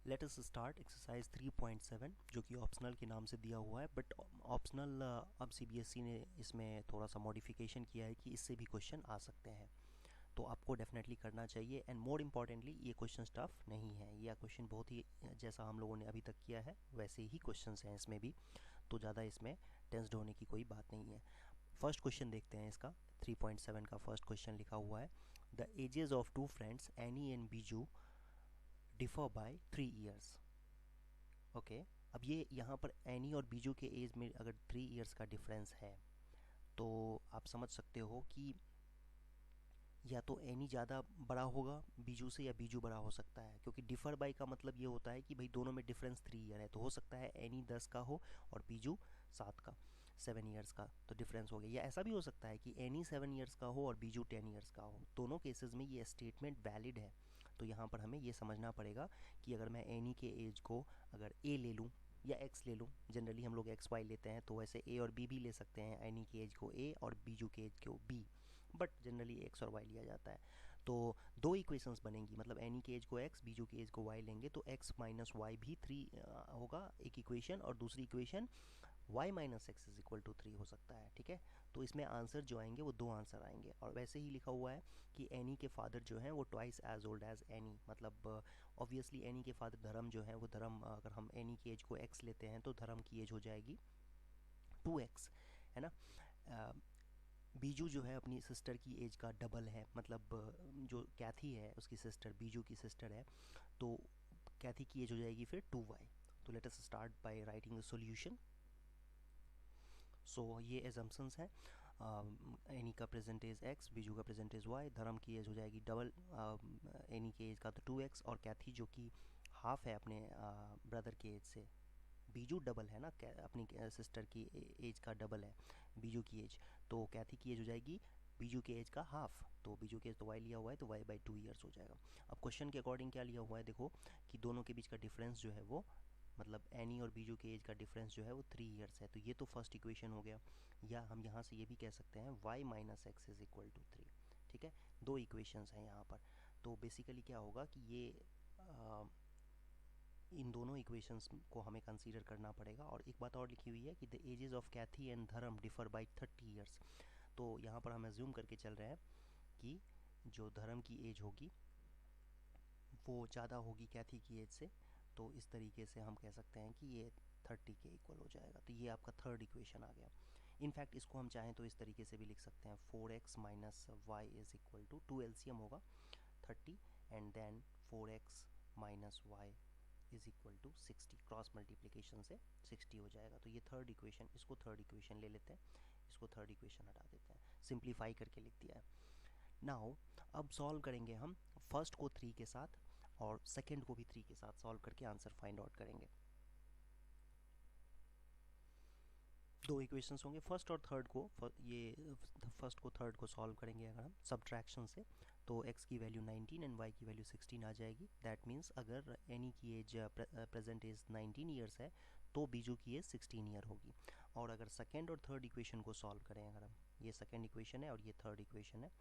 Late us start exercise 3.7 जो कि optional के नाम से दिया हुआ है, बट ऑप्शनल अब सीबीएसई ने इसमें थोड़ा सा मॉडिफिकेशन किया है कि इससे भी क्वेश्चन आ सकते हैं, तो आपको डेफिनेटली करना चाहिए। एंड मोर इम्पॉर्टेंटली ये क्वेश्चन टफ नहीं है, यह क्वेश्चन बहुत ही जैसा हम लोगों ने अभी तक किया है वैसे ही क्वेश्चन हैं इसमें भी, तो ज़्यादा इसमें टेंस्ड होने की कोई बात नहीं है। फर्स्ट क्वेश्चन देखते हैं इसका। 3.7 का फर्स्ट क्वेश्चन लिखा हुआ है, the ages of two friends Annie and Biju differ by 3 years. Okay, अब ये यहाँ पर एनी और बीजू के एज में अगर 3 ईयर्स का डिफरेंस है तो आप समझ सकते हो कि या तो एनी ज़्यादा बड़ा होगा बीजू से या बीजू बड़ा हो सकता है, क्योंकि डिफ़र बाय का मतलब ये होता है कि भाई दोनों में डिफरेंस 3 ईयर है, तो हो सकता है एनी 10 का हो और बीजू 7 का, 7 ईयर्स का, तो डिफरेंस हो गया। या ऐसा भी हो सकता है कि एनी 7 ईयर्स का हो और बीजू 10 ईयर्स का हो। दोनों केसेस में ये स्टेटमेंट वैलिड है। तो यहाँ पर हमें ये समझना पड़ेगा कि अगर मैं एनी के एज को अगर ए ले लूँ या एक्स ले लूँ, जनरली हम लोग एक्स वाई लेते हैं, तो वैसे ए और बी भी ले सकते हैं, एनी के एज को ए और बीजू के एज को बी, बट जनरली एक्स और वाई लिया जाता है। तो दो इक्वेशंस बनेंगी, मतलब एनी के एज को एक्स, बीजू के एज को वाई लेंगे तो एक्स माइनस वाई भी 3 होगा एक इक्वेशन, और दूसरी equation y minus x is equal to 3 हो सकता है। ठीक है, तो इसमें आंसर जो आएंगे वो दो आंसर आएंगे। और वैसे ही लिखा हुआ है कि एनी के फादर जो हैं वो twice as old as Annie, मतलब ऑब्वियसली एनी के फादर धर्म जो है वो धर्म, अगर हम एनी की एज को x लेते हैं तो धर्म की एज हो जाएगी 2x, है ना। बीजू जो है अपनी सिस्टर की एज का डबल है, मतलब जो कैथी है उसकी सिस्टर बीजू की सिस्टर है, तो कैथी की एज हो जाएगी फिर 2y। तो let us start by writing the solution. So ये एजम्पशंस हैं, एनी का प्रेजेंट एज एक्स, बीजू का प्रेजेंट एज वाई, धर्म की एज हो जाएगी डबल, एनी के एज का तो 2x, और कैथी जो कि हाफ है अपने ब्रदर के एज से, बीजू डबल है ना, अपनी सिस्टर की एज का डबल है बीजू की एज, तो कैथी की एज हो जाएगी बीजू के एज का हाफ, तो बीजू के एज तो वाई लिया हुआ है तो वाई बाई 2 ईयर्स हो जाएगा। अब क्वेश्चन के अकॉर्डिंग क्या लिया हुआ है, देखो कि दोनों के बीच का डिफरेंस जो है वो, मतलब एनी और बीजू के एज का डिफरेंस जो है वो 3 ईयर्स है, तो ये तो फर्स्ट इक्वेशन हो गया। या हम यहाँ से ये भी कह सकते हैं y minus x is equal to 3। ठीक है, दो इक्वेशंस हैं यहाँ पर। तो बेसिकली क्या होगा कि ये इन दोनों इक्वेशंस को हमें कंसीडर करना पड़ेगा। और एक बात और लिखी हुई है कि the ages of Kathy and Dharam differ by 30 years. तो यहाँ पर हम एज्यूम करके चल रहे हैं कि जो धर्म की एज होगी वो ज़्यादा होगी कैथी की एज से, तो इस तरीके से हम कह सकते हैं कि ये 30 के इक्वल हो जाएगा। तो ये आपका थर्ड इक्वेशन आ गया। इनफैक्ट इसको हम चाहें तो इस तरीके से भी लिख सकते हैं, 4x minus y is equal to 2 LCM होगा 30, and then 4x minus y is equal to 60, cross multiplication से 60 हो जाएगा। तो ये थर्ड इक्वेशन, इसको थर्ड इक्वेशन ले लेते हैं, इसको थर्ड इक्वेशन हटा देते हैं, सिंप्लीफाई करके लिख दिया है। नाउ अब सॉल्व करेंगे हम फर्स्ट को 3 के साथ और सेकंड को भी 3 के साथ सॉल्व करके आंसर फाइंड आउट करेंगे। दो इक्वेशंस होंगे फर्स्ट और थर्ड को, ये फर्स्ट को थर्ड को सॉल्व करेंगे अगर हम सब्ट्रैक्शन से, तो x की वैल्यू 19 एंड y की वैल्यू 16 आ जाएगी। दैट मीन्स अगर एनी की एज प्रेजेंट एज 19 ईयर्स है तो बीजू की एज 16 ईयर होगी। और अगर सेकेंड और थर्ड इक्वेशन को सॉल्व करें अगर हम, ये सेकेंड इक्वेशन है और ये थर्ड इक्वेशन है,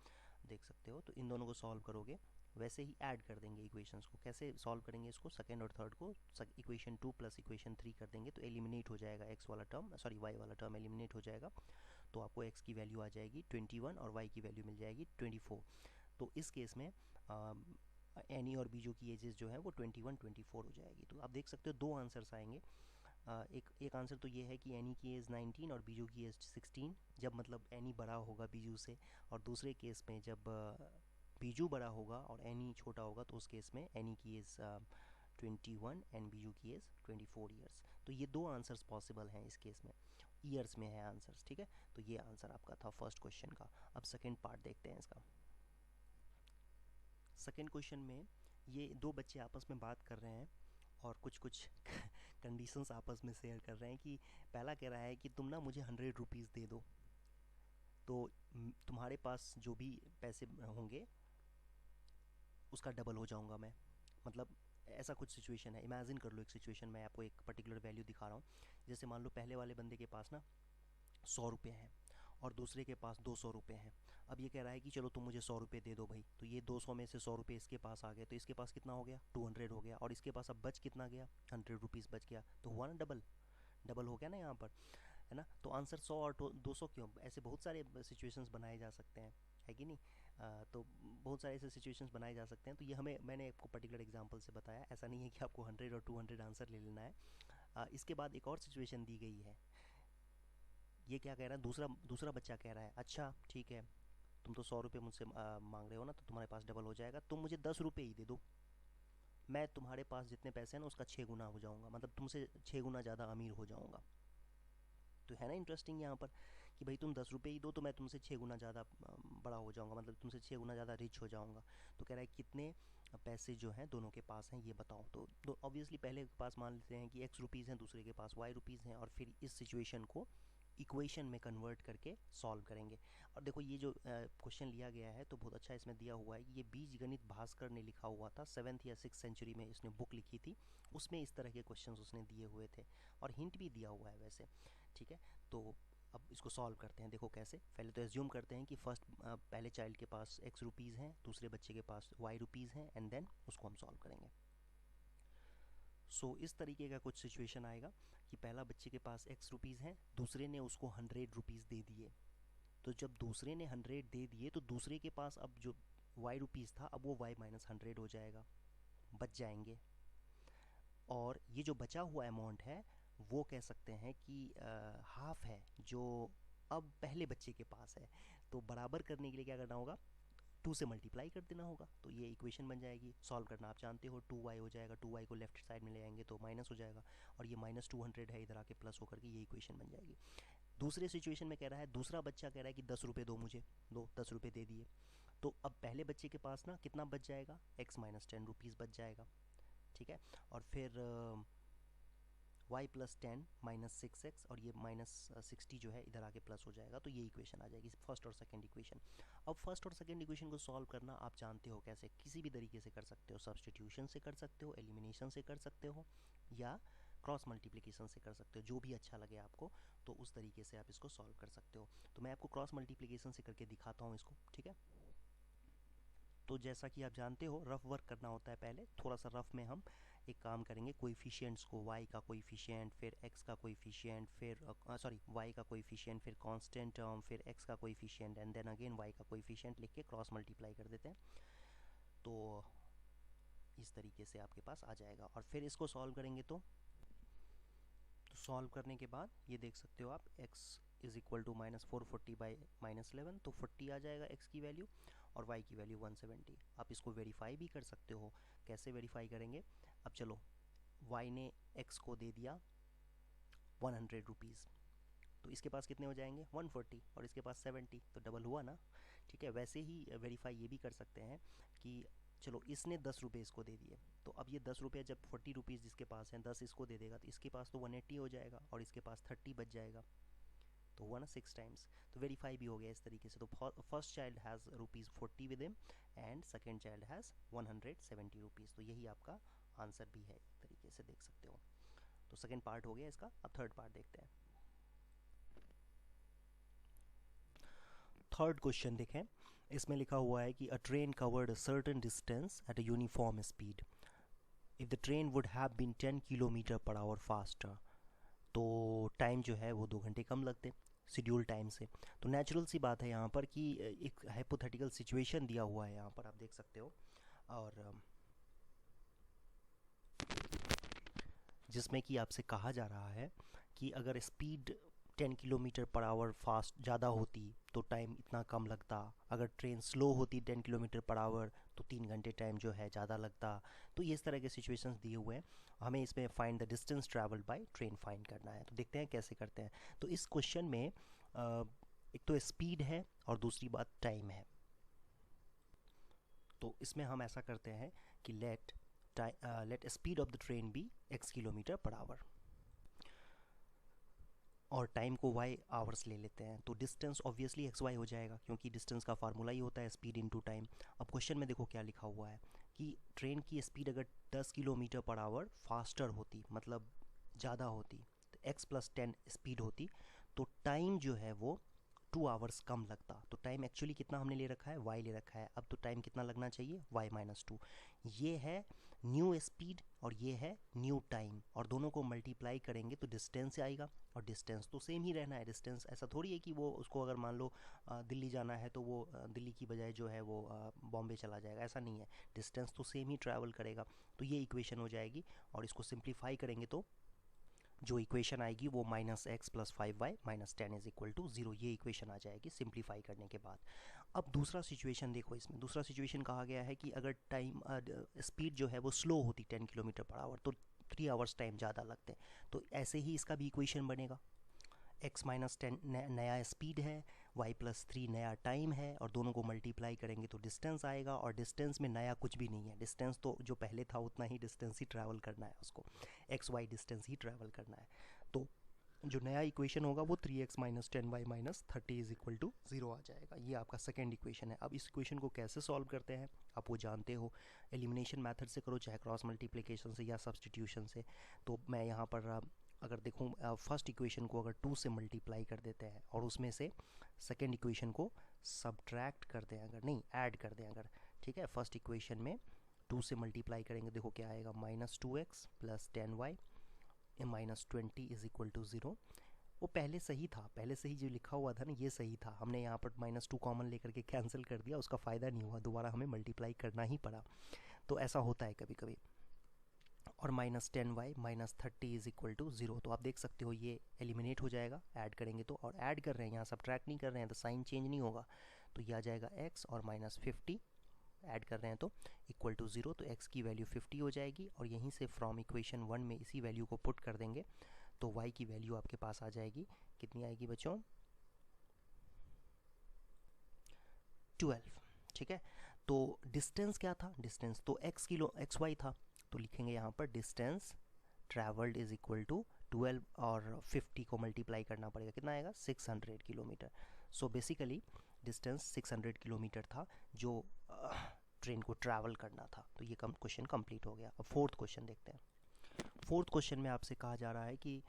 देख सकते हो, तो इन दोनों को सॉल्व करोगे वैसे ही ऐड कर देंगे इक्वेशंस को। कैसे सॉल्व करेंगे इसको, सेकंड और थर्ड को इक्वेशन 2 प्लस इक्वेशन 3 कर देंगे तो एलिमिनेट हो जाएगा एक्स वाला टर्म, सॉरी वाई वाला टर्म एलिमिनेट हो जाएगा। तो आपको एक्स की वैल्यू आ जाएगी 21 और वाई की वैल्यू मिल जाएगी 24। तो इस केस में एनी और बीजू की एजेस जो है वो 21 24 हो जाएगी। तो आप देख सकते हो दो आंसर्स आएंगे। एक आंसर तो ये है कि एनी की एज 19 और बीजू की एज 16, जब मतलब एनी बड़ा होगा बीजू से, और दूसरे केस में जब बीजू बड़ा होगा और एनी छोटा होगा तो उस केस में एनी की एज 21 एंड बीजू की एज 24 ईयर्स। तो ये दो आंसर्स पॉसिबल हैं इस केस में, ईयर्स में है आंसर्स। ठीक है, तो ये आंसर आपका था फर्स्ट क्वेश्चन का। अब सेकेंड पार्ट देखते हैं इसका। सेकेंड क्वेश्चन में ये दो बच्चे आपस में बात कर रहे हैं और कुछ कुछ कंडीशंस आपस में शेयर कर रहे हैं कि पहला कह रहा है कि तुम ना मुझे 100 रुपीज़ दे दो, तो तुम्हारे पास जो भी पैसे होंगे उसका डबल हो जाऊंगा मैं। मतलब ऐसा कुछ सिचुएशन है, इमेजिन कर लो एक सिचुएशन, मैं आपको एक पर्टिकुलर वैल्यू दिखा रहा हूँ। जैसे मान लो पहले वाले बंदे के पास ना 100 रुपये हैं और दूसरे के पास 200 रुपये हैं। अब ये कह रहा है कि चलो तुम मुझे 100 रुपये दे दो भाई, तो ये 200 में से 100 रुपये इसके पास आ गए, तो इसके पास कितना हो गया, 200 हो गया, और इसके पास अब बच कितना गया, 100 रुपीज़ बच गया। तो हुआ ना डबल, डबल हो गया ना यहाँ पर, है ना। तो आंसर 100 और 200 क्यों, ऐसे बहुत सारे सिचुएशंस बनाए जा सकते हैं, है कि नहीं। तो बहुत सारे ऐसे सिचुएशंस बनाए जा सकते हैं। तो ये हमें, मैंने आपको पर्टिकुलर एग्जांपल से बताया, ऐसा नहीं है कि आपको 100 और 200 आंसर ले लेना है। इसके बाद एक और सिचुएशन दी गई है। ये क्या कह रहा है, दूसरा दूसरा बच्चा कह रहा है, अच्छा ठीक है, तुम तो 100 रुपये मुझसे मांग रहे हो ना, तो तुम्हारे पास डबल हो जाएगा, तुम मुझे 10 रुपये ही दे दो, मैं तुम्हारे पास जितने पैसे हैं ना उसका 6 गुना हो जाऊंगा, मतलब तुमसे 6 गुना ज़्यादा अमीर हो जाऊंगा। तो है ना इंटरेस्टिंग यहाँ पर कि भाई तुम 10 रुपये ही दो तो मैं तुमसे 6 गुना ज़्यादा बड़ा हो जाऊंगा, मतलब तुमसे 6 गुना ज़्यादा रिच हो जाऊंगा। तो कह रहा है कितने पैसे जो हैं दोनों के पास हैं ये बताओ। तो ऑब्वियसली पहले के पास मान लेते हैं कि एक्स रुपीज़ हैं, दूसरे के पास वाई रुपीज़ हैं, और फिर इस सिचुएशन को इक्वेशन में कन्वर्ट करके सॉल्व करेंगे। और देखो ये जो क्वेश्चन लिया गया है तो बहुत अच्छा इसमें दिया हुआ है कि ये बीज गणित भास्कर ने लिखा हुआ था, 7th या 6th सेंचुरी में इसने बुक लिखी थी, उसमें इस तरह के क्वेश्चंस उसने दिए हुए थे, और हिंट भी दिया हुआ है वैसे, ठीक है। तो अब इसको सॉल्व करते हैं, देखो कैसे। पहले तो एज्यूम करते हैं कि फर्स्ट पहले चाइल्ड के पास एक्स रुपीज़ हैं, दूसरे बच्चे के पास वाई रुपीज़ हैं, एंड देन उसको हम सॉल्व करेंगे। इस तरीके का कुछ सिचुएशन आएगा कि पहला बच्चे के पास एक्स रुपीज़ हैं, दूसरे ने उसको 100 रुपीज़ दे दिए। तो जब दूसरे ने 100 दे दिए तो दूसरे के पास अब जो वाई रुपीज़ था, अब वो वाई माइनस 100 हो जाएगा, बच जाएंगे। और ये जो बचा हुआ अमाउंट है वो कह सकते हैं कि हाफ है जो अब पहले बच्चे के पास है। तो बराबर करने के लिए क्या करना होगा, 2 से मल्टीप्लाई कर देना होगा, तो ये इक्वेशन बन जाएगी। सॉल्व करना आप जानते हो, 2y हो जाएगा, 2y को लेफ्ट साइड में ले आएंगे तो माइनस हो जाएगा, और ये -200 है, इधर आके प्लस होकर के ये इक्वेशन बन जाएगी। दूसरे सिचुएशन में कह रहा है, दूसरा बच्चा कह रहा है कि 10 रुपये दो मुझे, दो 10 रुपये दे दिए। तो अब पहले बच्चे के पास ना कितना बच जाएगा, x माइनस 10 रुपीज़ बच जाएगा, ठीक है। और फिर y प्लस 10 माइनस 6x, और ये -60 जो है इधर आके प्लस हो जाएगा, तो ये इक्वेशन आ जाएगी, फर्स्ट और सेकंड इक्वेशन। अब फर्स्ट और सेकंड इक्वेशन को सॉल्व करना आप जानते हो कैसे, किसी भी तरीके से कर सकते हो, सब्सटीट्यूशन से कर सकते हो, एलिमिनेशन से कर सकते हो, या क्रॉस मल्टीप्लिकेशन से कर सकते हो, जो भी अच्छा लगे आपको, तो उस तरीके से आप इसको सॉल्व कर सकते हो। तो मैं आपको क्रॉस मल्टीप्लिकेशन से करके दिखाता हूँ इसको, ठीक है। तो जैसा कि आप जानते हो रफ वर्क करना होता है, पहले थोड़ा सा रफ में हम एक काम करेंगे, कोएफिशिएंट्स को, y का कोएफिशिएंट, फिर x का कोएफिशिएंट, फिर सॉरी y का कोएफिशिएंट, फिर कांस्टेंट टर्म, फिर x का coefficient, and then again y का कोएफिशिएंट लिख के क्रॉस मल्टीप्लाई कर देते हैं। तो इस तरीके से आपके पास आ जाएगा, और फिर इसको सॉल्व करेंगे तो सॉल्व करने के बाद ये देख सकते हो आप, x is equal to -440 by -11, तो 40 आ जाएगा x की वैल्यू, और y की वैल्यू 170। आप इसको वेरीफाई भी कर सकते हो, कैसे वेरीफाई करेंगे, अब चलो y ने x को दे दिया 100 रुपीज़, तो इसके पास कितने हो जाएंगे 140, और इसके पास 70, तो डबल हुआ ना, ठीक है। वैसे ही वेरीफाई ये भी कर सकते हैं कि चलो इसने 10 रुपये इसको दे दिए, तो अब ये 10 रुपये जब 40 रुपीज़ जिसके पास हैं 10 इसको दे देगा, तो इसके पास तो 180 हो जाएगा, और इसके पास 30 बच जाएगा, तो हुआ ना 6 टाइम्स। तो वेरीफाई भी हो गया इस तरीके से। तो first child has ₹40 with him, and second child has 170 rupees, तो यही आपका आंसर भी है, एक तरीके से देख सकते हो। तो सेकेंड पार्ट हो गया इसका, अब थर्ड पार्ट देखते हैं। थर्ड क्वेश्चन देखें, इसमें लिखा हुआ है कि a train covered a certain distance at a uniform speed, if the train would have been 10 kilometre per hour faster, तो टाइम जो है वो 2 घंटे कम लगते शेड्यूल टाइम से। तो नेचुरल सी बात है यहाँ पर कि एक हाइपोथेटिकल सिचुएशन दिया हुआ है यहाँ पर, आप देख सकते हो, और जिसमें कि आपसे कहा जा रहा है कि अगर speed 10 kilometre per hour fast ज़्यादा होती तो टाइम इतना कम लगता, अगर ट्रेन स्लो होती 10 किलोमीटर पर आवर तो 3 घंटे टाइम जो है ज़्यादा लगता। तो ये इस तरह के सिचुएशंस दिए हुए हैं, हमें इसमें find the distance travelled by train find करना है। तो देखते हैं कैसे करते हैं। तो इस क्वेश्चन में एक तो स्पीड है और दूसरी बात टाइम है। तो इसमें हम ऐसा करते हैं कि let speed of the train be x kilometre per hour, और टाइम को y आवर्स ले लेते हैं। तो डिस्टेंस ऑब्वियसली xy हो जाएगा, क्योंकि डिस्टेंस का फार्मूला ही होता है स्पीड इनटू टाइम। अब क्वेश्चन में देखो क्या लिखा हुआ है कि ट्रेन की स्पीड अगर 10 किलोमीटर पर आवर फास्टर होती, मतलब ज़्यादा होती, तो x + 10 स्पीड होती, तो टाइम जो है वो 2 आवर्स कम लगता। तो टाइम एक्चुअली कितना हमने ले रखा है, y ले रखा है। अब तो टाइम कितना लगना चाहिए, y-2। ये है न्यू स्पीड और ये है न्यू टाइम, और दोनों को मल्टीप्लाई करेंगे तो डिस्टेंस आएगा, और डिस्टेंस तो सेम ही रहना है। डिस्टेंस ऐसा थोड़ी है कि वो उसको अगर मान लो दिल्ली जाना है तो वो दिल्ली की बजाय जो है वो बॉम्बे चला जाएगा, ऐसा नहीं है। डिस्टेंस तो सेम ही ट्रैवल करेगा। तो ये इक्वेशन हो जाएगी, और इसको सिंप्लीफाई करेंगे तो जो इक्वेशन आएगी वो -x + 5y - 10 = 0, ये इक्वेशन आ जाएगी सिंप्लीफाई करने के बाद। अब दूसरा सिचुएशन देखो, इसमें दूसरा सिचुएशन कहा गया है कि अगर टाइम स्पीड जो है वो स्लो होती 10 km/h तो 3 आवर्स टाइम ज़्यादा लगते हैं। तो ऐसे ही इसका भी इक्वेशन बनेगा। x-10 नया स्पीड है, y+3 नया टाइम है, और दोनों को मल्टीप्लाई करेंगे तो डिस्टेंस आएगा, और डिस्टेंस में नया कुछ भी नहीं है। डिस्टेंस तो जो पहले था उतना ही डिस्टेंस ही ट्रैवल करना है उसको, xy डिस्टेंस ही ट्रैवल करना है। तो जो नया इक्वेशन होगा वो 3x - 10y - 30 = 0 आ जाएगा। ये आपका सेकेंड इक्वेशन है। अब इस इक्वेशन को कैसे सॉल्व करते हैं आप वो जानते हो, एलिमिनेशन मेथड से करो, चाहे क्रॉस मल्टीप्लिकेशन से या सब्सटीट्यूशन से। तो मैं यहाँ पर अगर देखूँ फर्स्ट इक्वेशन को अगर 2 से मल्टीप्लाई कर देते हैं और उसमें से सेकेंड इक्वेशन को सब्ट्रैक्ट कर दें, अगर नहीं ऐड कर दें अगर, ठीक है। फर्स्ट इक्वेशन में 2 से मल्टीप्लाई करेंगे, देखो क्या आएगा, -2x + 10y -20 = 0। वो पहले सही था, पहले से ही जो लिखा हुआ था ना ये सही था। हमने यहाँ पर -2 कॉमन लेकर के कैंसिल कर दिया, उसका फ़ायदा नहीं हुआ, दोबारा हमें मल्टीप्लाई करना ही पड़ा। तो ऐसा होता है कभी कभी। और -10y - 30 = 0। तो आप देख सकते हो ये एलिमिनेट हो जाएगा ऐड करेंगे तो, और ऐड कर रहे हैं यहाँ, सब्ट्रैक्ट नहीं कर रहे हैं, तो साइन चेंज नहीं होगा। तो ये आ जाएगा x और -50 ऐड कर रहे हैं तो =0। तो x की वैल्यू 50 हो जाएगी, और यहीं से फ्रॉम इक्वेशन 1 में इसी वैल्यू को पुट कर देंगे तो y की वैल्यू आपके पास आ जाएगी, कितनी आएगी बच्चों, 12। ठीक है। तो डिस्टेंस क्या था, डिस्टेंस तो xy था, तो लिखेंगे यहाँ पर डिस्टेंस ट्रैवल्ड = 12, और 50 को मल्टीप्लाई करना पड़ेगा, कितना आएगा, 600 kilometre. So basically distance 600 kilometre था जो ट्रेन को ट्रैवल करना था। तो ये क्वेश्चन कंप्लीट हो गया। अब फोर्थ क्वेश्चन देखते हैं। फोर्थ क्वेश्चन में आपसे कहा जा रहा है कि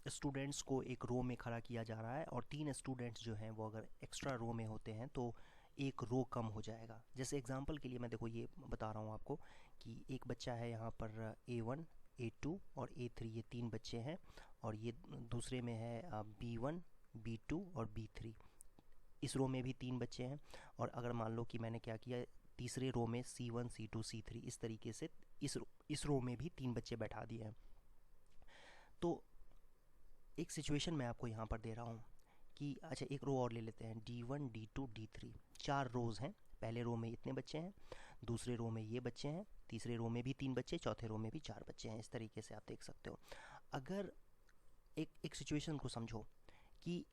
स्टूडेंट्स को एक रो में खड़ा किया जा रहा है, और 3 स्टूडेंट्स जो हैं वो अगर एक्स्ट्रा रो में होते हैं तो एक रो कम हो जाएगा। जैसे एग्जांपल के लिए मैं देखो ये बता रहा हूँ आपको कि एक बच्चा है यहाँ पर A1, A2 और A3, ये 3 बच्चे हैं, और ये दूसरे में है B1, B2 और B3। इस रो में भी 3 बच्चे हैं, और अगर मान लो कि मैंने क्या किया, तीसरे रो में C1, C2, C3, इस तरीके से इस रो में भी 3 बच्चे बैठा दिए हैं। तो एक सिचुएशन मैं आपको यहाँ पर दे रहा हूँ कि अच्छा एक रो और ले लेते हैं, D1, D2, D3, 4 रोज़ हैं। पहले रो में इतने बच्चे हैं, दूसरे रो में ये बच्चे हैं, तीसरे रो में भी 3 बच्चे, चौथे रो में भी 4 बच्चे हैं। इस तरीके से आप देख सकते हो। अगर एक सिचुएशन को समझो कि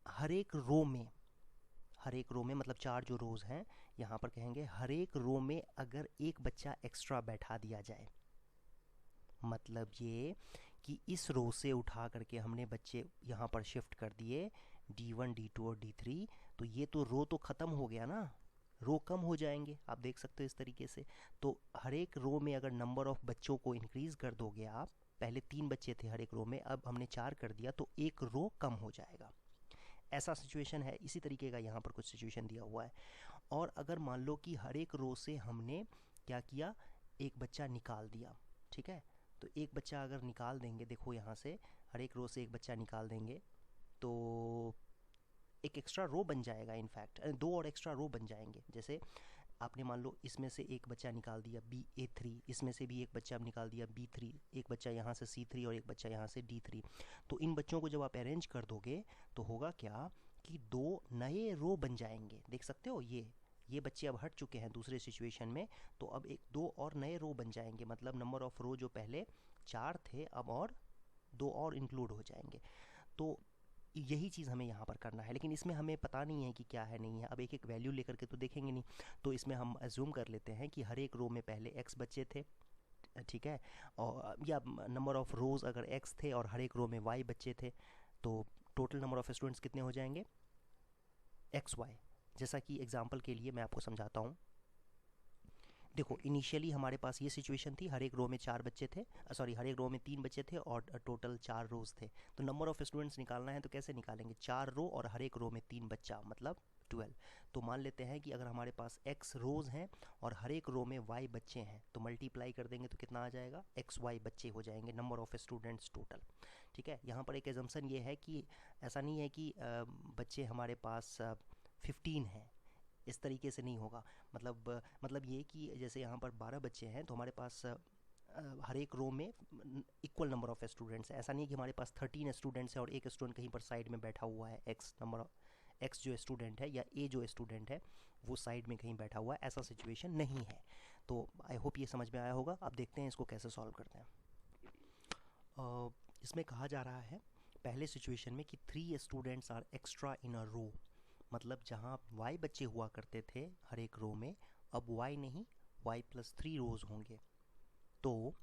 हर एक रो में मतलब 4 जो रोज़ हैं यहाँ पर कहेंगे, हर एक रो में अगर एक बच्चा एक्स्ट्रा बैठा दिया जाए, मतलब ये कि इस रो से उठा करके हमने बच्चे यहाँ पर शिफ्ट कर दिए D1, D2 और D3, तो ये तो रो तो ख़त्म हो गया ना, रो कम हो जाएंगे, आप देख सकते हो इस तरीके से। तो हर एक रो में अगर नंबर ऑफ़ बच्चों को इंक्रीज़ कर दोगे आप, पहले 3 बच्चे थे हर एक रो में, अब हमने 4 कर दिया, तो एक रो कम हो जाएगा। ऐसा सिचुएशन है। इसी तरीके का यहाँ पर कुछ सिचुएशन दिया हुआ है। और अगर मान लो कि हर एक रो से हमने क्या किया, एक बच्चा निकाल दिया, ठीक है। तो एक बच्चा अगर निकाल देंगे, देखो यहाँ से हर एक रो से एक बच्चा निकाल देंगे तो एक एक्स्ट्रा रो बन जाएगा, इनफैक्ट 2 और एक्स्ट्रा रो बन जाएंगे। जैसे आपने मान लो इसमें से एक बच्चा निकाल दिया A3, इसमें से भी एक बच्चा निकाल दिया B3, एक बच्चा यहाँ से C3 और एक बच्चा यहाँ से D3। तो इन बच्चों को जब आप अरेंज कर दोगे तो होगा क्या कि 2 नए रो बन जाएंगे। देख सकते हो ये बच्चे अब हट चुके हैं दूसरे सिचुएशन में, तो अब 2 और नए रो बन जाएंगे, मतलब नंबर ऑफ़ रो जो पहले 4 थे अब और 2 और इंक्लूड हो जाएंगे। तो यही चीज़ हमें यहाँ पर करना है, लेकिन इसमें हमें पता नहीं है कि क्या है नहीं है। अब एक एक वैल्यू लेकर के तो देखेंगे नहीं, तो इसमें हम अज्यूम कर लेते हैं कि हर एक रो में पहले x बच्चे थे, ठीक है, और या नंबर ऑफ़ रोज़ अगर x थे और हर एक रो में y बच्चे थे, तो टोटल नंबर ऑफ़ स्टूडेंट्स कितने हो जाएंगे, xy। जैसा कि एग्जांपल के लिए मैं आपको समझाता हूँ। देखो इनिशियली हमारे पास ये सिचुएशन थी, हर एक रो में 4 बच्चे थे, सॉरी हर एक रो में 3 बच्चे थे और टोटल 4 रोज थे। तो नंबर ऑफ स्टूडेंट्स निकालना है तो कैसे निकालेंगे, 4 रो और हर एक रो में 3 बच्चा, मतलब 12। तो मान लेते हैं कि अगर हमारे पास x रोज हैं और हर एक रो में y बच्चे हैं, तो मल्टीप्लाई कर देंगे तो कितना आ जाएगा, xy बच्चे हो जाएंगे, नंबर ऑफ स्टूडेंट्स टोटल। ठीक है, यहाँ पर एक एजम्पशन ये है कि ऐसा नहीं है कि बच्चे हमारे पास 15 हैं, इस तरीके से नहीं होगा। मतलब ये कि जैसे यहाँ पर 12 बच्चे हैं तो हमारे पास हर एक रो में इक्वल नंबर ऑफ स्टूडेंट्स है। ऐसा नहीं है कि हमारे पास 13 स्टूडेंट्स हैं और एक स्टूडेंट कहीं पर साइड में बैठा हुआ है, एक्स जो स्टूडेंट है या ए जो स्टूडेंट है वो साइड में कहीं बैठा हुआ है, ऐसा सिचुएशन नहीं है। तो आई होप ये समझ में आया होगा। अब देखते हैं इसको कैसे सॉल्व करते हैं। इसमें कहा जा रहा है पहले सिचुएशन में कि 3 students are extra in a row, मतलब जहाँ y बच्चे हुआ करते थे हर एक रो में, अब y नहीं y+3 रोज होंगे। तो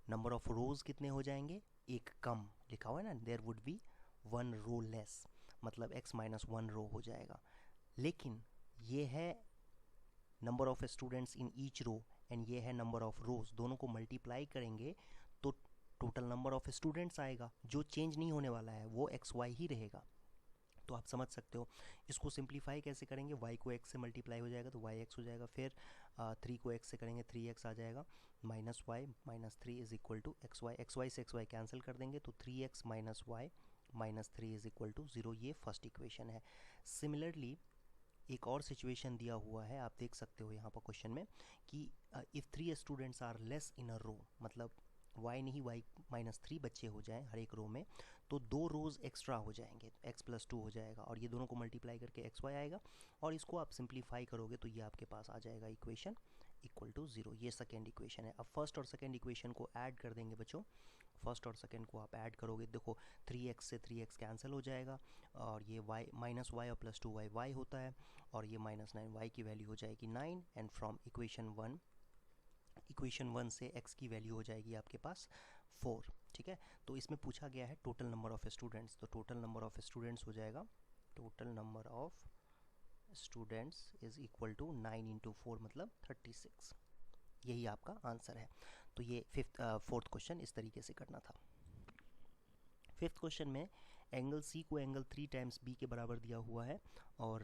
नंबर ऑफ रोज कितने हो जाएंगे, एक कम लिखा हुआ है ना, there would be 1 row less, मतलब x-1 रो हो जाएगा। लेकिन ये है number of students in each row and ये है नंबर ऑफ रोज, दोनों को मल्टीप्लाई करेंगे तो टोटल नंबर ऑफ स्टूडेंट्स आएगा। जो चेंज नहीं होने वाला है वो xy ही रहेगा। तो आप समझ सकते हो इसको सिंप्लीफाई कैसे करेंगे, y को x से मल्टीप्लाई हो जाएगा तो yx हो जाएगा, फिर 3 को x से करेंगे 3x आ जाएगा, -y-3 is equal to xy से xy कैंसिल कर देंगे तो 3x - y-3 is equal to 0। ये फर्स्ट इक्वेशन है। सिमिलरली एक और सिचुएशन दिया हुआ है, आप देख सकते हो यहाँ पर क्वेश्चन में कि if 3 students are less in a row, मतलब y नहीं y-3 बच्चे हो जाएं हर एक रो में, तो 2 रोज़ एक्स्ट्रा हो जाएंगे, x+2 हो जाएगा और ये दोनों को मल्टीप्लाई करके xy आएगा और इसको आप सिंप्लीफाई करोगे तो ये आपके पास आ जाएगा इक्वेशन इक्वल टू 0। ये सेकेंड इक्वेशन है। अब फर्स्ट और सेकेंड इक्वेशन को ऐड कर देंगे बच्चों, फर्स्ट और सेकेंड को आप ऐड करोगे, देखो 3x से 3x कैंसिल हो जाएगा और ये y -y और +2y y होता है और ये -9y की वैल्यू हो जाएगी 9 एंड फ्रॉम इक्वेशन 1 से x की वैल्यू हो जाएगी आपके पास 4। ठीक है, तो इसमें पूछा गया है टोटल नंबर ऑफ स्टूडेंट्स, तो टोटल नंबर ऑफ स्टूडेंट्स हो जाएगा, total number of students is equal to 9 into 4 मतलब 36। यही आपका आंसर है। तो ये फोर्थ क्वेश्चन इस तरीके से करना था। फिफ्थ क्वेश्चन में एंगल सी को एंगल 3 टाइम्स बी के बराबर दिया हुआ है और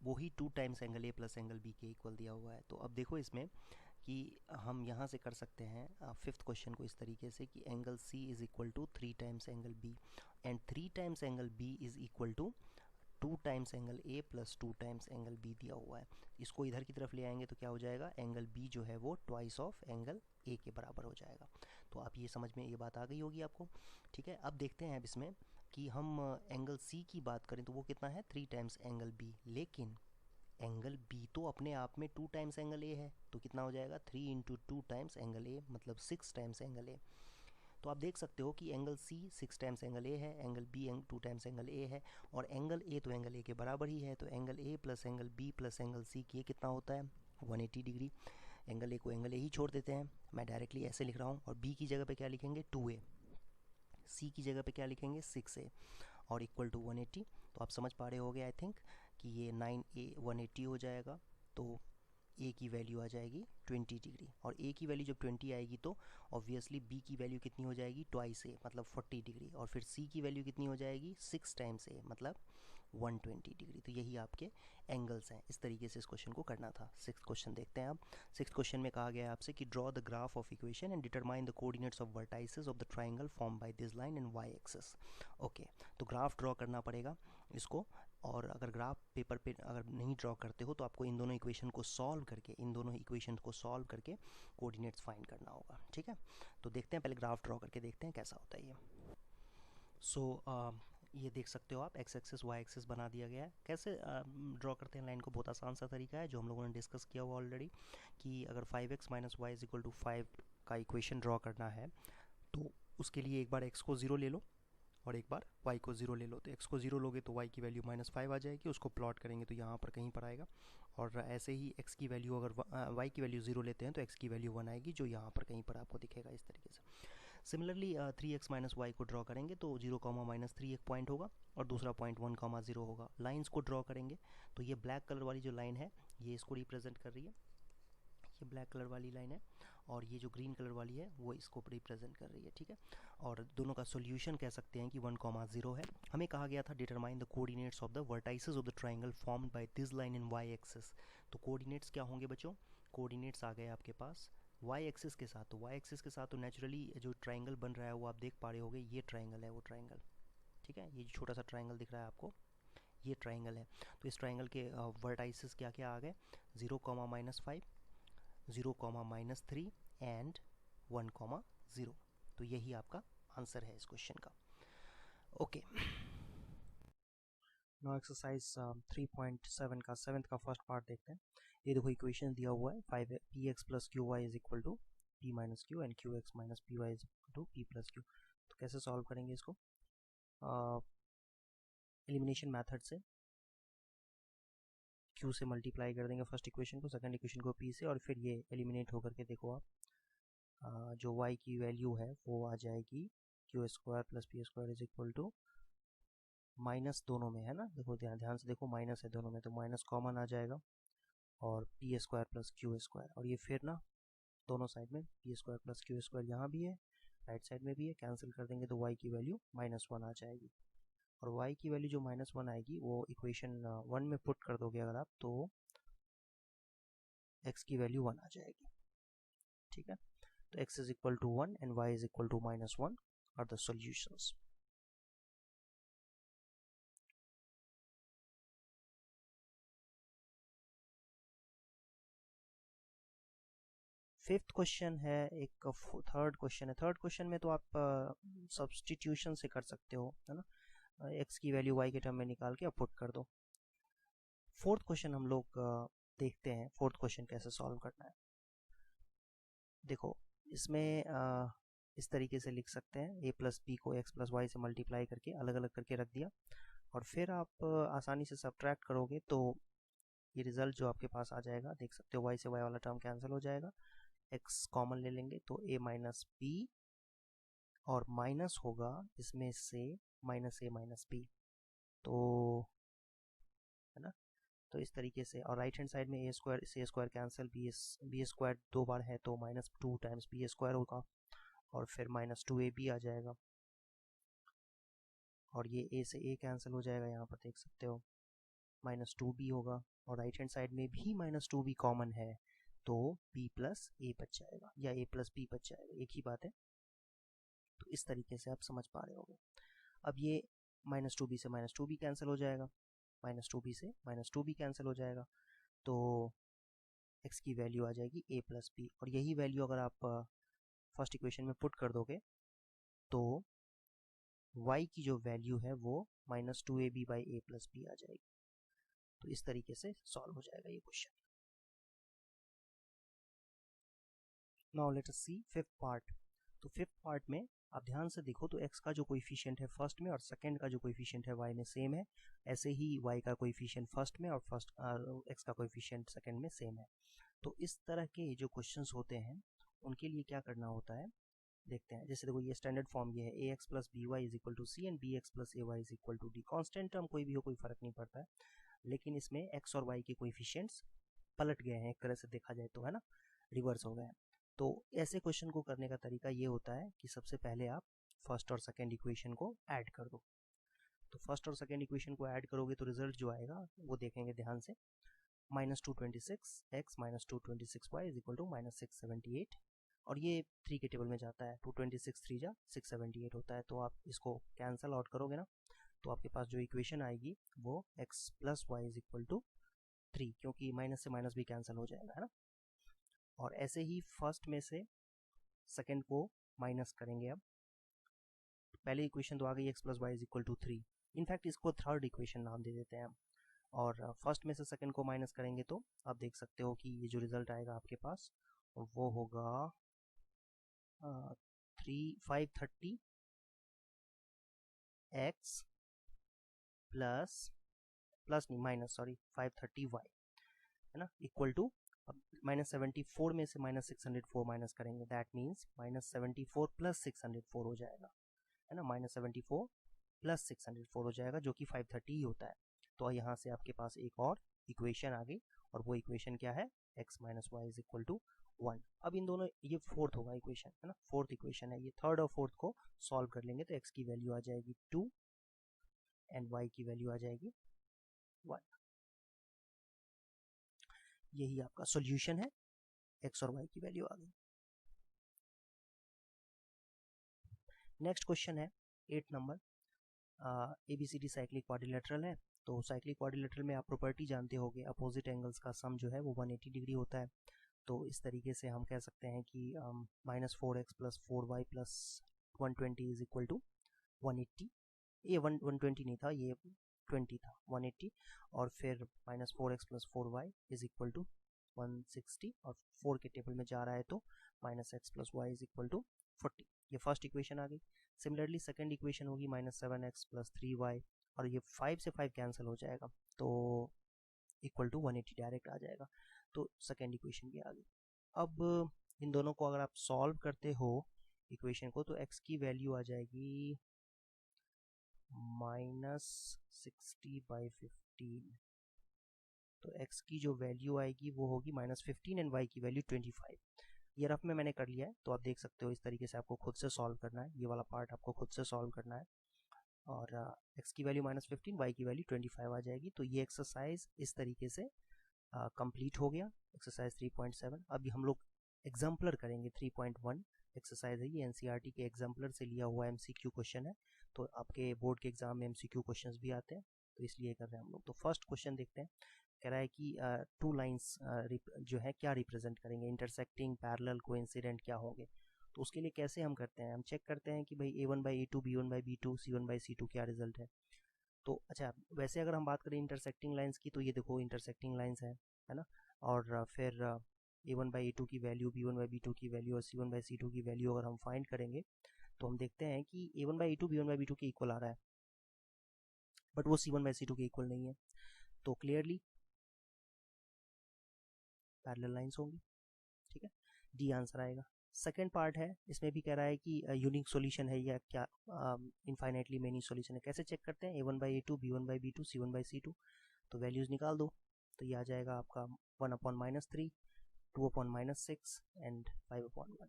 वही 2 times angle A plus angle B के इक्वल दिया हुआ है। तो अब देखो इसमें कि हम यहाँ से कर सकते हैं फिफ्थ क्वेश्चन को इस तरीके से कि angle C is equal to 3 times angle B and 3 times angle B is equal to 2 times angle A plus 2 times angle B दिया हुआ है। इसको इधर की तरफ ले आएंगे तो क्या हो जाएगा, एंगल बी जो है वो ट्वाइस ऑफ एंगल ए के बराबर हो जाएगा। तो आप ये समझ में ये बात आ गई होगी आपको। ठीक है, अब देखते हैं अब इसमें कि हम एंगल सी की बात करें तो वो कितना है 3 टाइम्स एंगल बी, लेकिन एंगल बी तो अपने आप में 2 टाइम्स एंगल ए है, तो कितना हो जाएगा 3 इंटू 2 टाइम्स एंगल ए मतलब 6 टाइम्स एंगल ए। तो आप देख सकते हो कि angle C 6 times angle A है, angle B 2 times angle A है और एंगल ए तो एंगल ए के बराबर ही है, तो angle A plus angle B plus angle C की कितना होता है 180 डिग्री। एंगल ए को एंगल ए ही छोड़ देते हैं, मैं डायरेक्टली ऐसे लिख रहा हूँ और बी की जगह पे क्या लिखेंगे 2a, सी की जगह पे क्या लिखेंगे 6a और इक्वल टू 180। तो आप समझ पा रहे होगे आई थिंक कि ये 9a 180 हो जाएगा, तो ए की वैल्यू आ जाएगी 20 डिग्री और ए की वैल्यू जब 20 आएगी तो ऑब्वियसली बी की वैल्यू कितनी हो जाएगी ट्वाइस ए मतलब 40 डिग्री और फिर सी की वैल्यू कितनी हो जाएगी 6 टाइम्स ए मतलब 120 डिग्री। तो यही आपके एंगल्स हैं। इस तरीके से इस क्वेश्चन को करना था। सिक्स्थ क्वेश्चन देखते हैं अब। सिक्स्थ क्वेश्चन में कहा गया है आपसे कि draw the graph of equation and determine the coordinates of vertices of the triangle form by this line and y axis. Okay, तो ग्राफ ड्रॉ करना पड़ेगा इसको, और अगर ग्राफ पेपर पे अगर नहीं ड्रॉ करते हो तो आपको इन दोनों इक्वेशन को सॉल्व करके कोऑर्डिनेट्स फाइंड करना होगा। ठीक है, तो देखते हैं, पहले ग्राफ ड्रॉ करके देखते हैं कैसा होता है ये। ये देख सकते हो आप एक्स एक्सिस वाई एक्सिस बना दिया गया है। कैसे ड्रॉ करते हैं लाइन को, बहुत आसान सा तरीका है जो हम लोगों ने डिस्कस किया हुआ ऑलरेडी, कि अगर 5x - y = 5 का इक्वेशन ड्रॉ करना है तो उसके लिए एक बार x को 0 ले लो और एक बार y को 0 ले लो। तो x को 0 लोगे तो y की वैल्यू -5 आ जाएगी, उसको प्लॉट करेंगे तो यहाँ पर कहीं पर आएगा, और ऐसे ही x की वैल्यू अगर y की वैल्यू 0 लेते हैं तो x की वैल्यू 1 आएगी, जो यहाँ पर कहीं पर आपको दिखेगा इस तरीके से। सिमिलरली 3x - y को ड्रॉ करेंगे तो 0, -3 एक पॉइंट होगा और दूसरा पॉइंट 1, 0 होगा। लाइंस को ड्रॉ करेंगे तो ये ब्लैक कलर वाली जो लाइन है ये इसको रिप्रेजेंट कर रही है, ये ब्लैक कलर वाली लाइन है और ये जो ग्रीन कलर वाली है वो इसको रिप्रेजेंट कर रही है, ठीक है। और दोनों का सॉल्यूशन कह सकते हैं कि 1,0 है। हमें कहा गया था determine the coordinates of the vertices of the triangle formed by this line in y axis. तो कोऑर्डिनेट्स क्या होंगे बच्चों? कोऑर्डिनेट्स आ गए आपके पास वाई एक्सिस के साथ। तो वाई एक्सिस के साथ तो नेचुरली जो ट्राइंगल बन रहा है वो आप देख पा रहे होगे, ये ट्राइंगल है वो ट्राइंगल, ठीक है। ये छोटा सा ट्राइंगल दिख रहा है आपको, ये ट्राइंगल है। तो इस ट्राइंगल के वर्टाइसेस क्या क्या आ गए? 0,-5, 0,-3 एंड 1,0। तो यही आपका आंसर है इस क्वेश्चन का। ओके, नाउ एक्सरसाइज 3.7 का 7th का फर्स्ट पार्ट देखते हैं। ये देखो इक्वेशन दिया हुआ है 5px plus q y is equal to p minus q and q x minus p y is equal to p plus q. तो कैसे सॉल्व करेंगे इसको? एलिमिनेशन मेथड से q से मल्टीप्लाई कर देंगे फर्स्ट इक्वेशन को, सेकंड इक्वेशन को p से, और फिर ये एलिमिनेट होकर के देखो आप जो y की वैल्यू है वो आ जाएगी q square plus p square is equal to minus, दोनों में है ना, देखो ध्यान से देखो माइनस है दोनों में, तो माइनस कॉमन आ जाएगा और P square plus Q square, और ये फिर ना दोनों साइड में P square plus Q square यहाँ भी है, राइट साइड में भी है, कैंसिल कर देंगे तो y की वैल्यू -1 आ जाएगी। और y की वैल्यू जो -1 आएगी वो इक्वेशन 1 में पुट कर दोगे अगर आप, तो x की वैल्यू 1 आ जाएगी, ठीक है। तो x is equal to 1 and y is equal to -1 are the solutions. Fifth question है, एक थर्ड क्वेश्चन है। थर्ड क्वेश्चन में तो आप सब्सटीट्यूशन से कर सकते हो, है ना, x की वैल्यू y के टर्म में निकाल के आप पुट कर दो। फोर्थ क्वेश्चन हम लोग देखते हैं, फोर्थ क्वेश्चन कैसे सॉल्व करना है। देखो इसमें इस तरीके से लिख सकते हैं, a प्लस बी को x प्लस वाई से मल्टीप्लाई करके अलग अलग करके रख दिया, और फिर आप आसानी से सब्ट्रैक्ट करोगे तो ये रिजल्ट जो आपके पास आ जाएगा, देख सकते हो y से y वाला टर्म कैंसिल हो जाएगा, x कॉमन ले लेंगे तो a माइनस बी, और माइनस होगा इसमें से माइनस a माइनस बी, तो है ना। तो इस तरीके से, और राइट हैंड साइड में a स्क्वायर से a square cancel, b square 2 बार है तो -2 टाइम्स बी स्क्वायर होगा, और फिर -2ab आ जाएगा, और ये a से a कैंसिल हो जाएगा, यहाँ पर देख सकते हो -2b होगा, और राइट हैंड साइड में भी -2b कॉमन है तो b प्लस a बच जाएगा, या a प्लस b बच जाएगा, एक ही बात है। तो इस तरीके से आप समझ पा रहे होगे। अब ये -2b से -2b कैंसिल हो जाएगा, -2b से -2b कैंसिल हो जाएगा, तो x की वैल्यू आ जाएगी a प्लस बी, और यही वैल्यू अगर आप फर्स्ट इक्वेशन में पुट कर दोगे तो y की जो वैल्यू है वो -2ab by a plus B आ जाएगी। तो इस तरीके से सॉल्व हो जाएगा ये question. Now let us see fifth part. तो फिफ्थ पार्ट में आप ध्यान से देखो तो x का जो कोएफिशिएंट है फर्स्ट में और सेकंड का जो कोएफिशिएंट है y में सेम है, ऐसे ही y का कोएफिशिएंट फर्स्ट में और x का कोएफिशिएंट सेकंड में सेम है। तो इस तरह के जो क्वेश्चंस होते हैं उनके लिए क्या करना होता है, देखते हैं। जैसे देखो ये स्टैंडर्ड फॉर्म ये है ax plus b y is equal to c and bx plus a y is equal to d. Constant term कोई भी हो, कोई फर्क नहीं पड़ता है, लेकिन इसमें x और y के कोएफिशिएंट्स पलट गए हैं एक तरह से देखा जाए तो, है ना, रिवर्स हो गए हैं। तो ऐसे क्वेश्चन को करने का तरीका ये होता है कि सबसे पहले आप फर्स्ट और सेकंड इक्वेशन को ऐड कर दो। तो फर्स्ट और सेकंड इक्वेशन को ऐड करोगे तो रिजल्ट जो आएगा वो देखेंगे ध्यान से, -226x minus 226y is equal to -678, और ये 3 के टेबल में जाता है, 226 3 जा 678 होता है। तो आप इसको कैंसल आउट करोगे ना, तो आपके पास जो इक्वेशन आएगी वो x plus y is equal to 3, क्योंकि माइनस से माइनस भी कैंसिल हो जाएगा, है ना। और ऐसे ही फर्स्ट में से सेकंड को माइनस करेंगे। अब पहले इक्वेशन तो आ गई x plus y is equal to 3, in fact इसको थर्ड इक्वेशन नाम दे देते हैं। और फर्स्ट में से सेकंड को माइनस करेंगे तो आप देख सकते हो कि ये जो रिजल्ट आएगा आपके पास वो होगा 530 x प्लस नहीं माइनस, सॉरी 530y, है ना, इक्वल टू, अब -74 में से -604 माइनस करेंगे, दैट मीन्स -74 प्लस 604 हो जाएगा, है ना, -74 प्लस 604 हो जाएगा, जो कि 530 ही होता है। तो यहाँ से आपके पास एक और इक्वेशन आ गई, और वो इक्वेशन क्या है, x minus y is equal to 1। अब इन दोनों, ये फोर्थ होगा इक्वेशन है ना, फोर्थ इक्वेशन है ये। थर्ड और फोर्थ को सॉल्व कर लेंगे तो x की वैल्यू आ जाएगी 2 एंड y की वैल्यू आ जाएगी 1। यही आपका सॉल्यूशन है, x और y की वैल्यू आ गई। नेक्स्ट क्वेश्चन है 8 नंबर। ABCD साइक्लिक क्वाड्रिलेटरल है। तो साइक्लिक क्वाड्रिलेटरल में आप प्रॉपर्टी जानते होंगे, अपोजिट एंगल्स का सम जो है वो 180 डिग्री होता है। तो इस तरीके से हम कह सकते हैं कि -4x plus 4y plus 120 is equal to 180। ये 120 नहीं था, ये 20 था, 180। और फिर -4x plus 4y is equal to 160, और 4 के टेबल में जा रहा है तो -x plus y is equal to 40। ये फर्स्ट इक्वेशन आ गई। सिमिलरली सेकंड इक्वेशन होगी -7x प्लस 3y, और ये 5 से 5 कैंसिल हो जाएगा तो इक्वल टू 180 डायरेक्ट आ जाएगा। तो सेकेंड इक्वेशन भी आ गई। अब इन दोनों को अगर आप सॉल्व करते हो इक्वेशन को, तो x की वैल्यू आ जाएगी -60/15। तो x की जो वैल्यू आएगी वो होगी -15 एंड y की वैल्यू 25। ये रफ में मैंने कर लिया है, तो आप देख सकते हो इस तरीके से आपको खुद से सॉल्व करना है। ये वाला पार्ट आपको खुद से सॉल्व करना है। और x की वैल्यू -15, y की वैल्यू 25 आ जाएगी। तो ये एक्सरसाइज इस तरीके से कंप्लीट हो गया, एक्सरसाइज 3.7। अभी हम लोग एग्जाम्पलर करेंगे 3.1 एक्सरसाइज है। ये एनसीईआरटी के एग्जाम्पलर से लिया हुआ एमसीक्यू क्वेश्चन है। तो आपके बोर्ड के एग्जाम में एमसीक्यू क्वेश्चंस भी आते हैं, तो इसलिए कर रहे हैं हम लोग। तो फर्स्ट क्वेश्चन देखते हैं। कह रहा है कि टू लाइंस जो है क्या रिप्रेजेंट करेंगे, इंटरसेक्टिंग, पैरेलल, कोइंसिडेंट क्या होंगे। तो उसके लिए कैसे हम करते हैं, हम चेक करते हैं कि भाई A1/A2, B1/B2, C1/C2 क्या रिजल्ट है। तो अच्छा, वैसे अगर हम बात करें इंटरसेक्टिंग लाइंस की, तो ये देखो इंटरसेक्टिंग लाइंस है ना। और फिर A1/A2 की वैल्यू, B1/B2 की वैल्यू और C1/C2 की वैल्यू अगर हम फाइंड करेंगे तो हम देखते हैं कि A1/A2 B1/B2 के इक्वल आ रहा है, बट वो C1/C2 के इक्वल नहीं है। तो क्लियरली पैरेलल लाइंस होंगी, ठीक है, डी आंसर आएगा। सेकेंड पार्ट है, इसमें भी कह रहा है कि यूनिक सॉल्यूशन है या क्या इनफाइनाइटली मेनी सॉल्यूशन है। कैसे चेक करते हैं, A1/A2 B1/B2 C1/C2। तो वैल्यूज निकाल दो, तो ये आ जाएगा आपका 1/-3, 2/-6 एंड 5/1।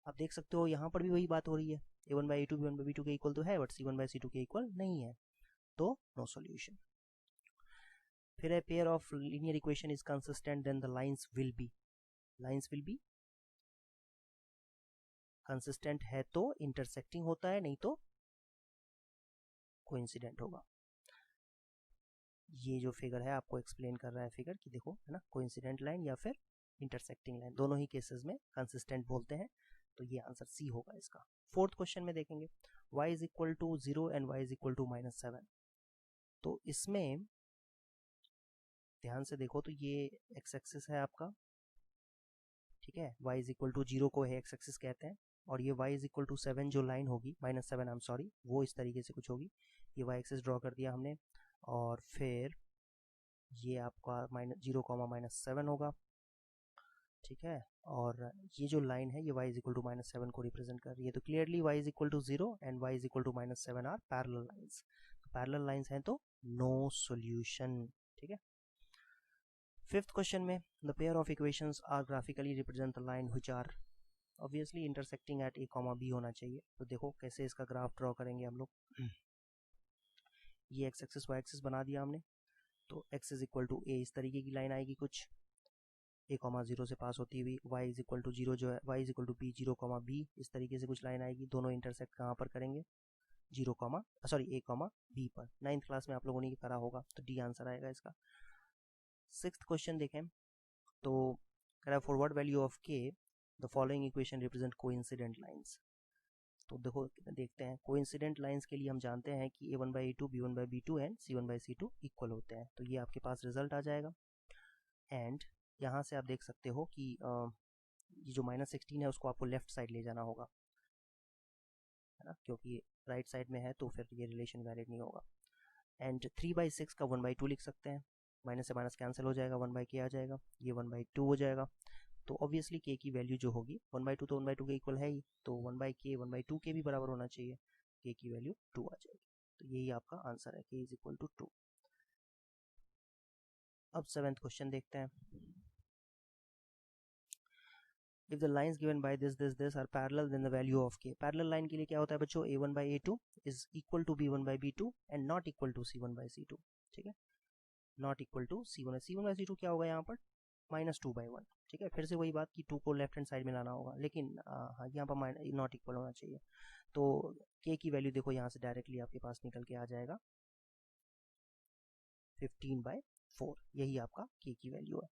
आप देख सकते हो यहाँ पर भी वही बात हो रही है, A1/A2 B1/B2 के इक्वल तो है, बट C1/C2 के इक्वल नहीं है, तो नो सॉल्यूशन। फिर है pair of linear equation is consistent then the lines will be consistent है तो इंटरसेक्टिंग होता है, नहीं तो कोइंसिडेंट होगा। ये जो फिगर है आपको एक्सप्लेन कर रहा है फिगर कि देखो है ना, कोइंसिडेंट लाइन या फिर इंटरसेक्टिंग लाइन, दोनों ही केसेस में कंसिस्टेंट बोलते हैं। तो ये आंसर सी होगा इसका। फोर्थ क्वेश्चन में देखेंगे y is equal to 0 and y is equal to -7। तो इसमें ध्यान से देखो, तो ये एक्स एक्सिस है आपका, ठीक है, y इज इक्वल टू 0 को है एक्स एक्सिस कहते हैं, और ये y इज इक्वल टू 7 जो लाइन होगी, -7 आई एम सॉरी, वो इस तरीके से कुछ होगी। ये y एक्सिस ड्रॉ कर दिया हमने, और फिर ये आपका -0, -7 होगा, ठीक है। और ये जो लाइन है ये y इज इक्वल टू -7 को रिप्रेजेंट कर रही है। तो clearly y is equal to 0 and y is equal to -7 are parallel lines. Parallel lines हैं तो नो सॉल्यूशन, ठीक है। फिफ्थ क्वेश्चन में the pair of equations are graphically represent the line which are obviously intersecting at A, B होना चाहिए। तो देखो कैसे इसका ग्राफ ड्रॉ करेंगे हम लोग। ये एक्स एक्सिस वाई एक्सिस बना दिया हमने, तो x is equal to a, इस तरीके की लाइन आएगी कुछ A, 0 से पास होती हुई, y इज इक्वल टू 0 जो है, y is equal to b, 0, B, इस तरीके से कुछ लाइन आएगी। दोनों इंटरसेक्ट कहाँ पर करेंगे, A, B पर। 9th क्लास में आप लोगों ने करा होगा, तो डी आंसर आएगा इसका। सिक्स्थ क्वेश्चन देखें तो कह रहा है forward value of k the following equation represent coincident lines. तो देखो देखते हैं, कोइंसिडेंट लाइंस के लिए हम जानते हैं कि A1/A2 B1/B2 and C1/C2 equal होते हैं। तो ये आपके पास रिजल्ट आ जाएगा। एंड यहाँ से आप देख सकते हो कि ये जो -16 है उसको आपको लेफ्ट साइड ले जाना होगा, है ना, क्योंकि राइट साइड में है तो फिर ये रिलेशन वैलिड नहीं होगा। एंड 3/6 का 1/2 लिख सकते हैं, माइनस से माइनस कैंसिल हो जाएगा, 1/k आ जाएगा, ये 1/2 हो जाएगा। तो ऑब्वियसली k की वैल्यू जो होगी 1/2 तो 1/2 के इक्वल है ही, तो 1/k 1/2 के भी बराबर होना चाहिए, k की वैल्यू 2 आ जाएगी। तो यही आपका आंसर है, k इज इक्वल टू 2। अब 7th क्वेश्चन देखते हैं। If the lines given by this are parallel then the value of k. Parallel line के लिए क्या होता है बच्चों, a1 by a2 is equal to b1 by b2 and not equal to c1 by c2। ठीक है, not equal to c1 by c2 क्या होगा यहाँ पर, -2/1। ठीक है, फिर से वही बात कि 2 को लेफ्ट हैंड साइड में लाना होगा, लेकिन हाँ यहाँ पर नॉट इक्वल होना चाहिए। तो k की वैल्यू देखो यहाँ से डायरेक्टली आपके पास निकल के आ जाएगा 15/4, यही आपका k की वैल्यू है।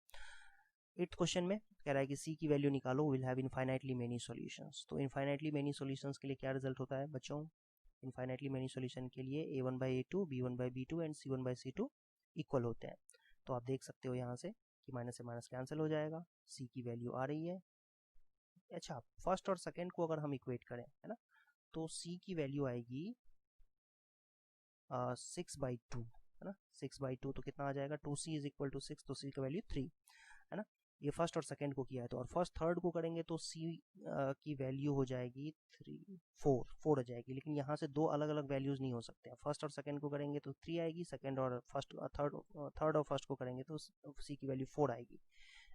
8th क्वेश्चन में कह रहा है कि c की वैल्यू निकालो, will have infinitely many solutions. तो इनफाइनाइटली मेनी सॉल्यूशंस के लिए क्या रिजल्ट होता है बच्चों, इनफाइनाइटली मेनी सॉल्यूशन के लिए a1 by a2 b1 by b2 and c1 by c2 equal होते हैं। तो आप देख सकते हो यहाँ से कि माइनस से माइनस कैंसिल हो जाएगा, c की वैल्यू आ रही है। अच्छा, फर्स्ट और सेकंड को अगर हम इक्वेट करें, है ना, तो c की वैल्यू आएगी 6/2, है ना, 6/2 तो कितना आ जाएगा, 2c इज इक्वल टू 6, तो c की वैल्यू 3, है ना। ये फर्स्ट और सेकंड को किया है, तो और फर्स्ट थर्ड को करेंगे तो c की वैल्यू हो जाएगी 4 हो जाएगी। लेकिन यहाँ से दो अलग अलग वैल्यूज नहीं हो सकते हैं, फर्स्ट और सेकंड को करेंगे तो 3 आएगी, सेकंड और फर्स्ट थर्ड और फर्स्ट को करेंगे तो c की वैल्यू 4 आएगी,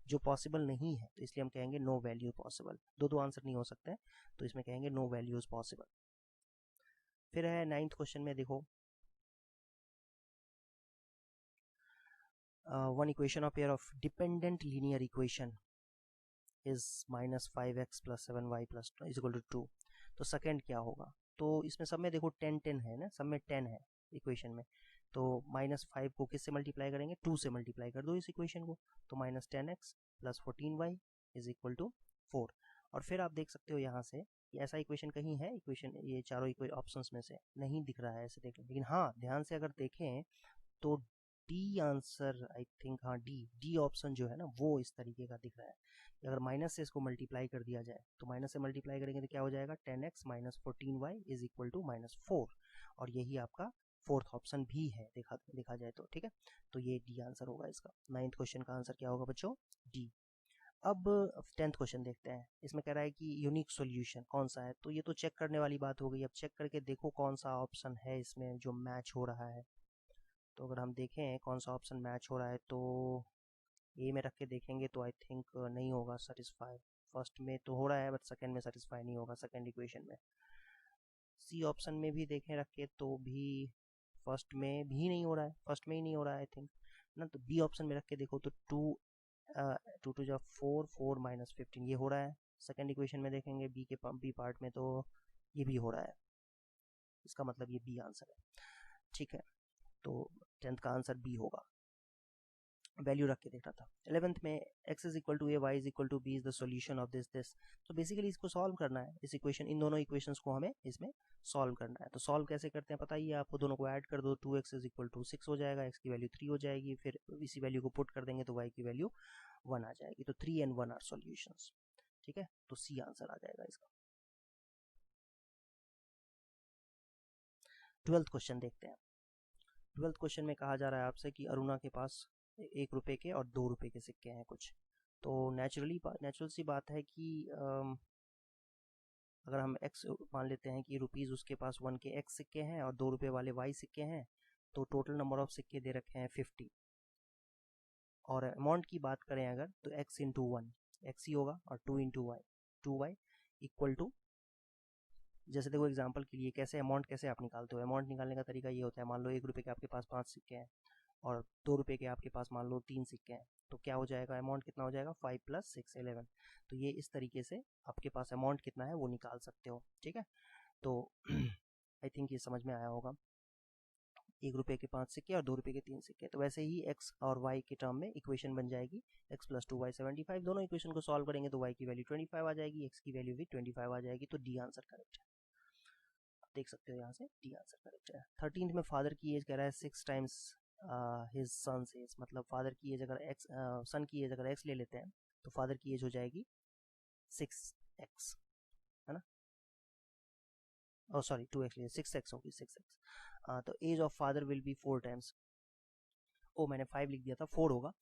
जो पॉसिबल नहीं है। तो इसलिए हम कहेंगे नो वैल्यू पॉसिबल, दो आंसर नहीं हो सकते हैं, तो इसमें कहेंगे नो वैल्यूज पॉसिबल। फिर है 9th क्वेश्चन में देखो, one equation of pair of dependent linear equation is -5x plus 7y plus is equal to 2। तो सेकंड क्या होगा, तो इसमें सब में देखो 10 है ना, सब में 10 है इक्वेशन में, तो -5 को किससे मल्टीप्लाई करेंगे, 2 से मल्टीप्लाई कर दो इस इक्वेशन को, तो -10x plus 14y is equal to 4। और फिर आप देख सकते हो यहाँ से कि ऐसा इक्वेशन कहीं है, इक्वेशन ये चारों ऑप्शंस में से नहीं दिख रहा है ऐसे देख, लेकिन हाँ ध्यान से अगर देखें तो डी आंसर आई थिंक, हाँ डी ऑप्शन जो है ना वो इस तरीके का दिख रहा है। अगर माइनस से इसको मल्टीप्लाई कर दिया जाए, तो माइनस से मल्टीप्लाई करेंगे तो क्या हो जाएगा, 10x minus 14y is equal to -4, और यही आपका फोर्थ ऑप्शन भी है देखा जाए तो। ठीक है, तो ये डी आंसर होगा इसका। 9th क्वेश्चन का आंसर क्या होगा बच्चों, डी। अब 10th क्वेश्चन देखते हैं, इसमें कह रहा है कि यूनिक सॉल्यूशन कौन सा है, तो ये तो चेक करने वाली बात हो गई। अब चेक करके देखो कौन सा ऑप्शन है इसमें जो मैच हो रहा है। तो अगर हम देखें कौन सा ऑप्शन मैच हो रहा है, तो ए में रख के देखेंगे तो आई थिंक नहीं होगा सेटिस्फाई। फर्स्ट में तो हो रहा है बट सेकंड में सेटिस्फाई नहीं होगा, सेकंड इक्वेशन में। सी ऑप्शन में भी देखें रख के तो भी फर्स्ट में भी नहीं हो रहा है, फर्स्ट में ही नहीं हो रहा है आई थिंक ना। तो बी ऑप्शन में रख के देखो तो 2 2 जा 4 4 माइनस 15 ये हो रहा है। सेकंड इक्वेशन में देखेंगे बी पार्ट में तो ये भी हो रहा है, इसका मतलब ये बी आंसर है। ठीक है, तो 10th का आंसर बी होगा। वैल्यू रख के देख रहा था। 11th में x is equal to a, y is equal to b is the solution of this. तो बेसिकली इसको सॉल्व करना है, इस इक्वेशन, इन दोनों इक्वेशंस को हमें इसमें सॉल्व करना है। तो सॉल्व कैसे करते हैं पता ही है आपको, दोनों को ऐड कर दो, 2x इज इक्वल टू 6 हो जाएगा, x की वैल्यू 3 हो जाएगी, फिर इसी वैल्यू को पुट कर देंगे तो y की वैल्यू 1 आ जाएगी। तो 3 and 1 आर सॉल्यूशंस। ठीक है, तो सी आंसर आ जाएगा इसका। 12th क्वेश्चन देखते हैं। 12th क्वेश्चन में कहा जा रहा है आपसे कि अरुणा के पास 1 रुपए के और 2 रुपए के सिक्के हैं कुछ। तो नेचुरल सी बात है कि अगर हम x मान लेते हैं कि रुपीज़ उसके पास 1 के x सिक्के हैं और 2 रुपए वाले y सिक्के हैं, तो टोटल नंबर ऑफ सिक्के दे रखे हैं 50। और अमाउंट की बात करें अगर तो x इंटू 1 x ही होगा, और 2 into Y 2y equal to, जैसे देखो एग्जांपल के लिए कैसे अमाउंट कैसे आप निकालते हो, अमाउंट निकालने का तरीका ये होता है, मान लो 1 रुपए के आपके पास 5 सिक्के हैं और 2 रुपए के आपके पास मान लो 3 सिक्के हैं, तो क्या हो जाएगा, अमाउंट कितना हो जाएगा, 5 + 6 11। तो ये इस तरीके से आपके पास अमाउंट कितना है वो निकाल सकते हो। ठीक है, तो आई थिंक ये समझ में आया होगा। 1 रुपए के 5 सिक्के और 2 रुपए के 3 सिक्के, तो वैसे ही x और y के टर्म में इक्वेशन बन जाएगी, x + 2y 75। दोनों इक्वेशन को सॉल्व करेंगे तो y की वैल्यू 25 आ जाएगी, x की वैल्यू भी 25 आ जाएगी, तो डी आंसर करेक्ट है। देख सकते हो यहाँ से डी आंसर करेक्ट है। 13th में फादर की एज कह रहा है 6 टाइम्स हिज सन्स एज, मतलब फादर की एज अगर x, सन की एज अगर x ले लेते हैं तो फादर की एज हो जाएगी 6x, है ना, सॉरी 2x ले 6x होगी 6x। तो age of father will be 4 times, oh मैंने 5 लिख दिया था, 4 होगा,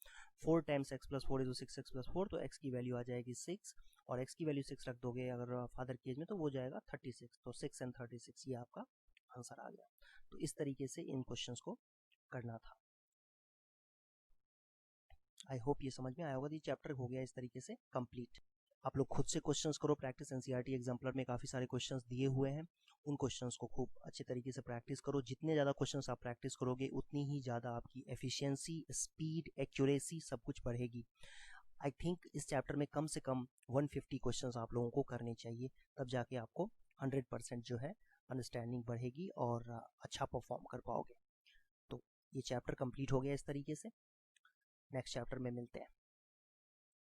4 टाइम्स x + 4 इज 6x + 4, तो x की वैल्यू आ जाएगी 6, और x की वैल्यू 6 रख दोगे अगर फादर की एज में तो वो जाएगा 36, तो 6 and 36 ये आपका आंसर आ गया। तो इस तरीके से इन क्वेश्चंस को करना था। आई होप ये समझ में आया होगा, ये चैप्टर हो गया इस तरीके से कंप्लीट। आप लोग खुद से क्वेश्चंस करो प्रैक्टिस। एनसीईआरटी एग्जाम्पलर में काफ़ी सारे क्वेश्चंस दिए हुए हैं, उन क्वेश्चंस को खूब अच्छे तरीके से प्रैक्टिस करो। जितने ज़्यादा क्वेश्चंस आप प्रैक्टिस करोगे उतनी ही ज़्यादा आपकी एफिशिएंसी, स्पीड, एक्यूरेसी सब कुछ बढ़ेगी। आई थिंक इस चैप्टर में कम से कम 150 क्वेश्चंस आप लोगों को करने चाहिए, तब जाके आपको 100% जो है अंडरस्टैंडिंग बढ़ेगी और अच्छा परफॉर्म कर पाओगे। तो ये चैप्टर कंप्लीट हो गया इस तरीके से। नेक्स्ट चैप्टर में मिलते हैं।